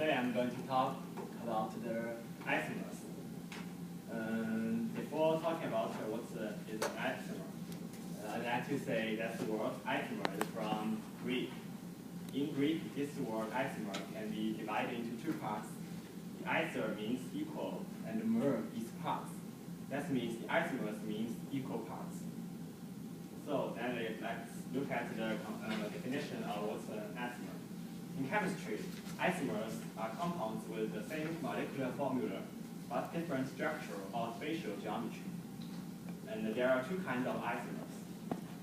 today I'm going to talk about the isomers. Before talking about what is an isomer, I'd like to say that the word isomer is from Greek. In Greek, this word isomer can be divided into two parts. The iso means equal, and the mer is parts. That means the isomers means equal parts. So then let's look at the definition of what's an isomer. In chemistry, isomers are compounds with the same molecular formula, but different structural or spatial geometry. And there are two kinds of isomers.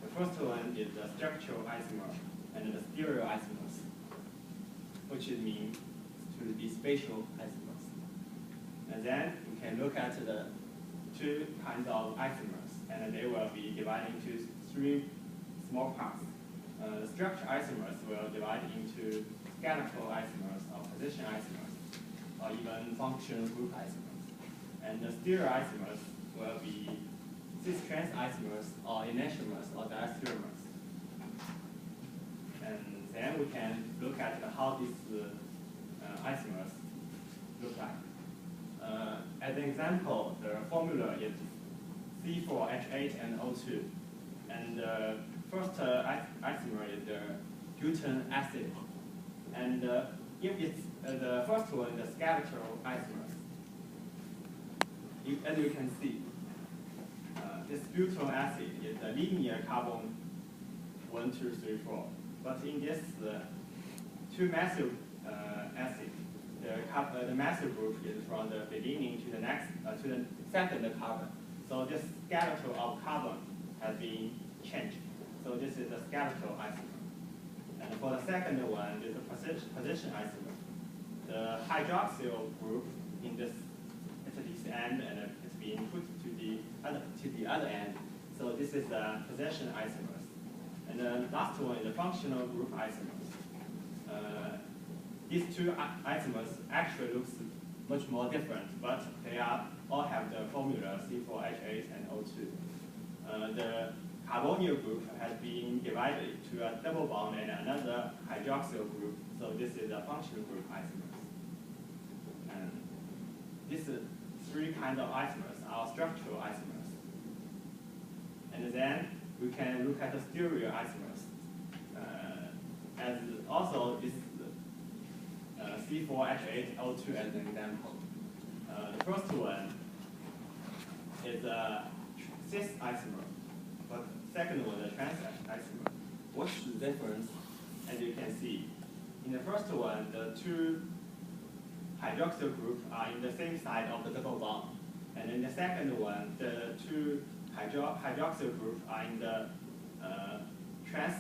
The first one is the structural isomer and the stereoisomers, which means to be spatial isomers. And then we can look at the two kinds of isomers, and they will be divided into three small parts. The structural isomers will divide into skeletal isomers or position isomers, or even functional group isomers. And the stereoisomers will be cis-trans isomers or enantiomers or diastereomers. And then we can look at how these isomers look like. As an example, the formula is C4H8 and O2. And the first isomer is the gluten acid. And if it's the first one, the skeletal isomers, as you can see, this butyric acid is the linear carbon 1, 2, 3, 4. But in this two methyl acid, the methyl group is from the beginning to the next to the second carbon. So this skeletal of carbon has been changed. So this is the skeletal isomer. And for the second one is the position isomer. The hydroxyl group in this end, and it's being put to the other end. So this is the position isomers. And the last one is the functional group isomers. These two isomers actually looks much more different, but they all have the formula C4H8 and O2. The carbonyl group has been divided to a double bond and another hydroxyl group, so this is a functional group isomers. And these three kinds of isomers are structural isomers. And then we can look at the stereoisomers. As also this C4H8O2 as an example. The first one is a cis isomer, but the second one is a trans isomer. What's the difference? As you can see, in the first one, the two hydroxyl groups are in the same side of the double bond, and in the second one, the two hydroxyl groups are in the trans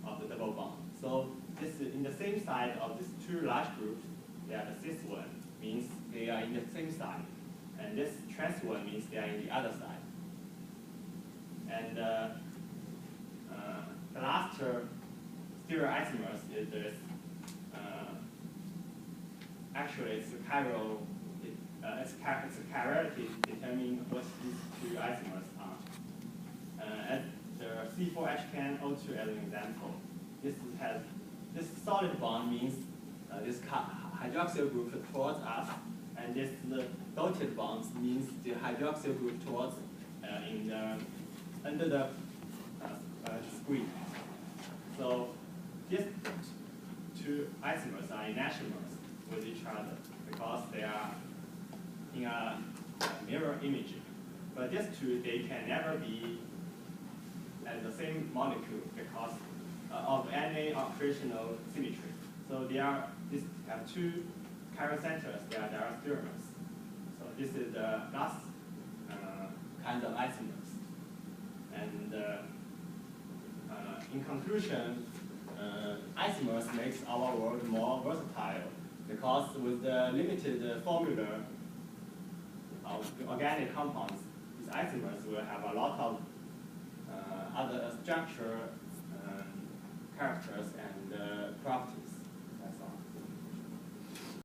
of the double bond. So this is in the same side of these two large groups. They are the cis one, means they are in the same side, and this trans one means they are in the other side. And the last stereoisomers is this. Actually, it's a chiral. It's a chirality determining what these two isomers are. As the C4H10O2 as an example, this solid bond means this hydroxyl group towards us, and this dotted bonds means the hydroxyl group towards under the screen. So these two isomers are enantiomers with each other because they are in a mirror image. But these two, they can never be at the same molecule because of any operational symmetry. So these have two chiral centers. They are diastereomers. So this is the last kind of isomers. And in conclusion, isomers makes our world more versatile because with the limited formula of organic compounds, these isomers will have a lot of other structure, characters, and properties.